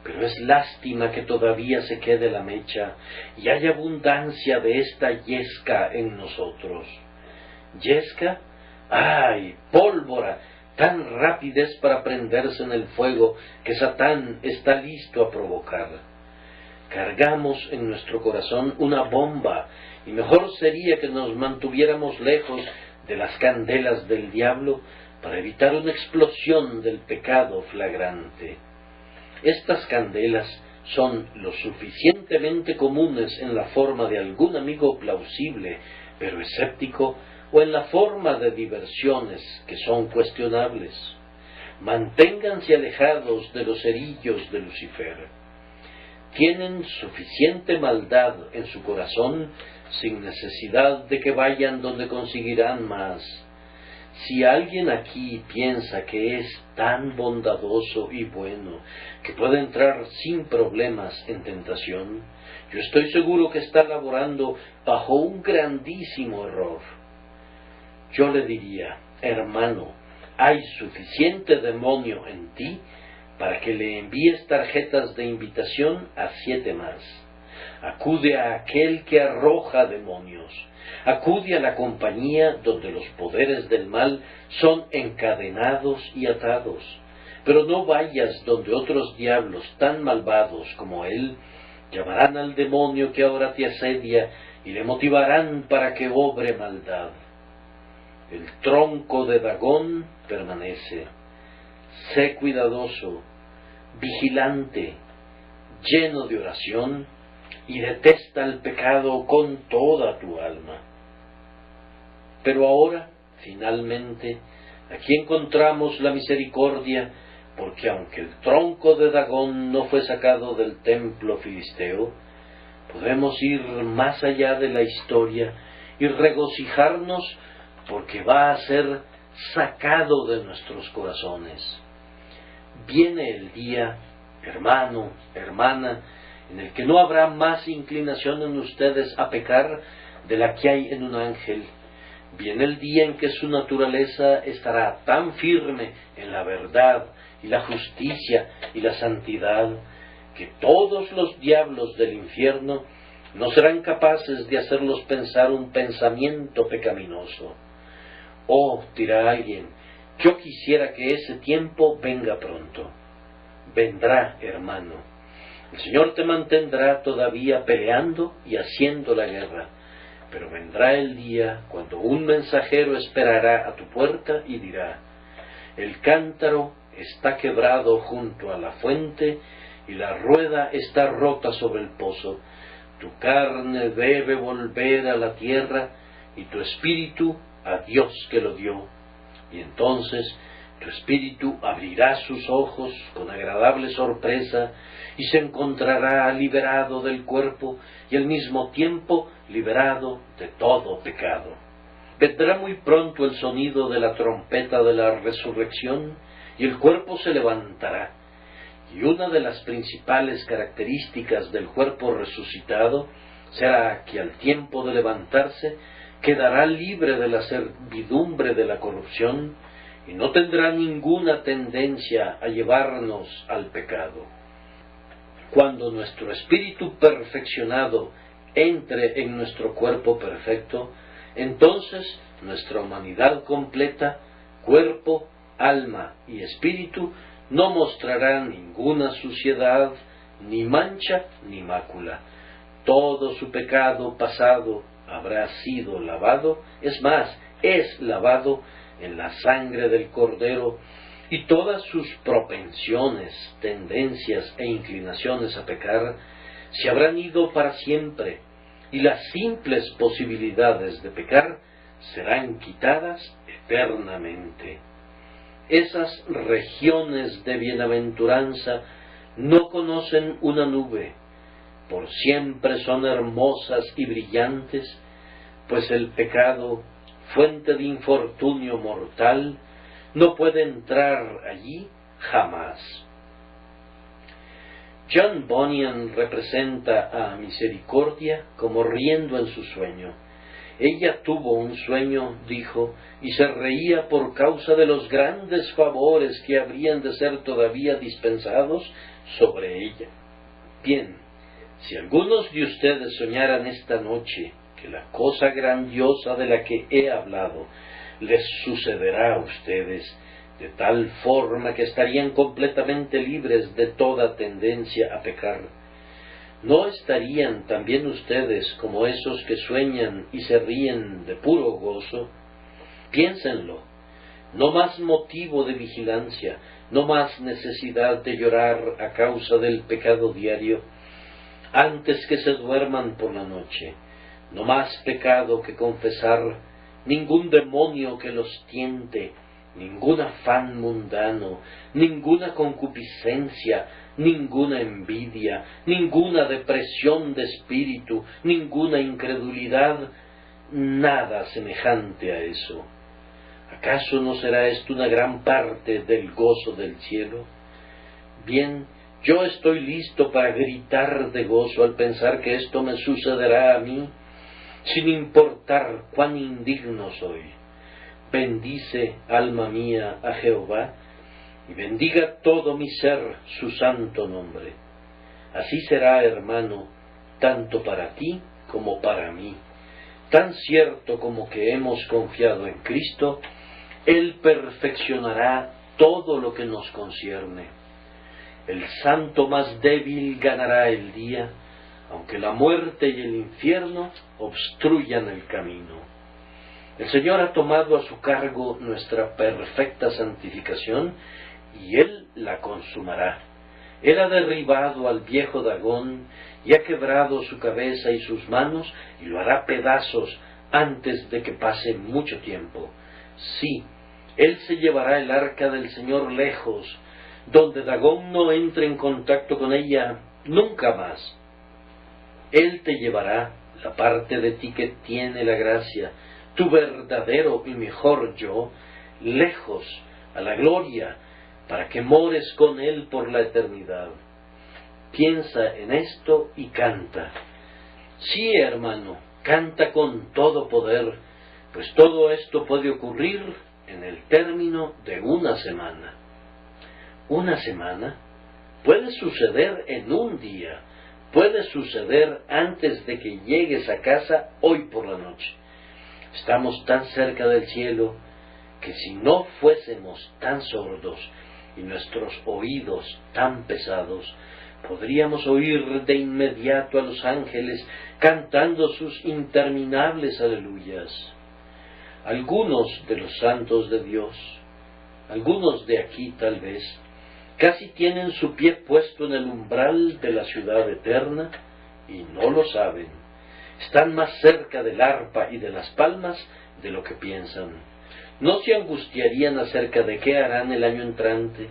pero es lástima que todavía se quede la mecha y haya abundancia de esta yesca en nosotros. ¿Yesca? ¡Ay, pólvora! Tan rápida es para prenderse en el fuego que Satán está listo a provocar. Cargamos en nuestro corazón una bomba, y mejor sería que nos mantuviéramos lejos de las candelas del diablo para evitar una explosión del pecado flagrante. Estas candelas son lo suficientemente comunes en la forma de algún amigo plausible, pero escéptico, o en la forma de diversiones que son cuestionables. Manténganse alejados de los cerillos de Lucifer. Tienen suficiente maldad en su corazón sin necesidad de que vayan donde conseguirán más. Si alguien aquí piensa que es tan bondadoso y bueno que puede entrar sin problemas en tentación, yo estoy seguro que está laborando bajo un grandísimo error. Yo le diría, hermano, hay suficiente demonio en ti para que le envíes tarjetas de invitación a 7 más. Acude a aquel que arroja demonios. Acude a la compañía donde los poderes del mal son encadenados y atados. Pero no vayas donde otros diablos tan malvados como él llamarán al demonio que ahora te asedia y le motivarán para que obre maldad. El tronco de Dagón permanece. Sé cuidadoso, vigilante, lleno de oración, y detesta el pecado con toda tu alma. Pero ahora, finalmente, aquí encontramos la misericordia, porque aunque el tronco de Dagón no fue sacado del templo filisteo, podemos ir más allá de la historia y regocijarnos porque va a ser sacado de nuestros corazones. Viene el día, hermano, hermana, en el que no habrá más inclinación en ustedes a pecar de la que hay en un ángel. Viene el día en que su naturaleza estará tan firme en la verdad y la justicia y la santidad, que todos los diablos del infierno no serán capaces de hacerlos pensar un pensamiento pecaminoso. Oh, dirá alguien, yo quisiera que ese tiempo venga pronto. Vendrá, hermano. El Señor te mantendrá todavía peleando y haciendo la guerra, pero vendrá el día cuando un mensajero esperará a tu puerta y dirá, el cántaro está quebrado junto a la fuente y la rueda está rota sobre el pozo. Tu carne debe volver a la tierra y tu espíritu a Dios que lo dio. Y entonces tu espíritu abrirá sus ojos con agradable sorpresa y se encontrará liberado del cuerpo y al mismo tiempo liberado de todo pecado. Vendrá muy pronto el sonido de la trompeta de la resurrección y el cuerpo se levantará. Y una de las principales características del cuerpo resucitado será que al tiempo de levantarse quedará libre de la servidumbre de la corrupción y no tendrá ninguna tendencia a llevarnos al pecado. Cuando nuestro espíritu perfeccionado entre en nuestro cuerpo perfecto, entonces nuestra humanidad completa, cuerpo, alma y espíritu, no mostrará ninguna suciedad, ni mancha, ni mácula. Todo su pecado pasado habrá sido lavado, es más, es lavado en la sangre del Cordero, y todas sus propensiones, tendencias e inclinaciones a pecar se habrán ido para siempre, y las simples posibilidades de pecar serán quitadas eternamente. Esas regiones de bienaventuranza no conocen una nube, por siempre son hermosas y brillantes, pues el pecado, fuente de infortunio mortal, no puede entrar allí jamás. John Bunyan representa a Misericordia como riendo en su sueño. Ella tuvo un sueño, dijo, y se reía por causa de los grandes favores que habrían de ser todavía dispensados sobre ella. Bien, si algunos de ustedes soñaran esta noche que la cosa grandiosa de la que he hablado les sucederá a ustedes, de tal forma que estarían completamente libres de toda tendencia a pecar, ¿no estarían también ustedes como esos que sueñan y se ríen de puro gozo? Piénsenlo. No más motivo de vigilancia, no más necesidad de llorar a causa del pecado diario, antes que se duerman por la noche. No más pecado que confesar, ningún demonio que los tiente, ningún afán mundano, ninguna concupiscencia, ninguna envidia, ninguna depresión de espíritu, ninguna incredulidad, nada semejante a eso. ¿Acaso no será esto una gran parte del gozo del cielo? Bien, yo estoy listo para gritar de gozo al pensar que esto me sucederá a mí, sin importar cuán indigno soy. Bendice, alma mía, a Jehová, y bendiga todo mi ser su santo nombre. Así será, hermano, tanto para ti como para mí. Tan cierto como que hemos confiado en Cristo, Él perfeccionará todo lo que nos concierne. El santo más débil ganará el día, aunque la muerte y el infierno obstruyan el camino. El Señor ha tomado a su cargo nuestra perfecta santificación, y Él la consumará. Él ha derribado al viejo Dagón, y ha quebrado su cabeza y sus manos, y lo hará pedazos antes de que pase mucho tiempo. Sí, Él se llevará el arca del Señor lejos, donde Dagón no entre en contacto con ella nunca más. Él te llevará la parte de ti que tiene la gracia, tu verdadero y mejor yo, lejos a la gloria, para que mores con Él por la eternidad. Piensa en esto y canta. Sí, hermano, canta con todo poder, pues todo esto puede ocurrir en el término de una semana. ¿Una semana? Puede suceder en un día, puede suceder antes de que llegues a casa hoy por la noche. Estamos tan cerca del cielo que si no fuésemos tan sordos y nuestros oídos tan pesados, podríamos oír de inmediato a los ángeles cantando sus interminables aleluyas. Algunos de los santos de Dios, algunos de aquí tal vez, casi tienen su pie puesto en el umbral de la ciudad eterna y no lo saben. Están más cerca del arpa y de las palmas de lo que piensan. No se angustiarían acerca de qué harán el año entrante,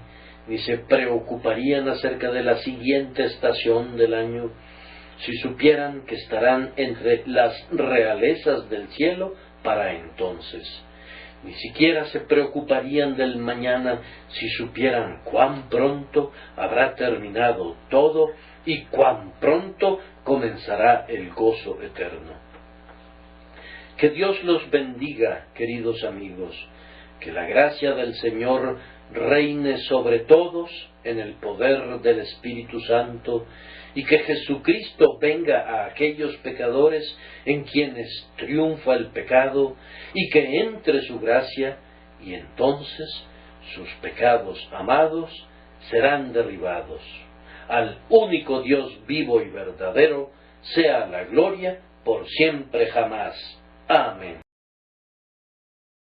ni se preocuparían acerca de la siguiente estación del año, si supieran que estarán entre las realezas del cielo para entonces. Ni siquiera se preocuparían del mañana si supieran cuán pronto habrá terminado todo y cuán pronto comenzará el gozo eterno. Que Dios los bendiga, queridos amigos, que la gracia del Señor reine sobre todos en el poder del Espíritu Santo, y que Jesucristo venga a aquellos pecadores en quienes triunfa el pecado, y que entre su gracia, y entonces sus pecados amados serán derribados. Al único Dios vivo y verdadero sea la gloria por siempre jamás. Amén.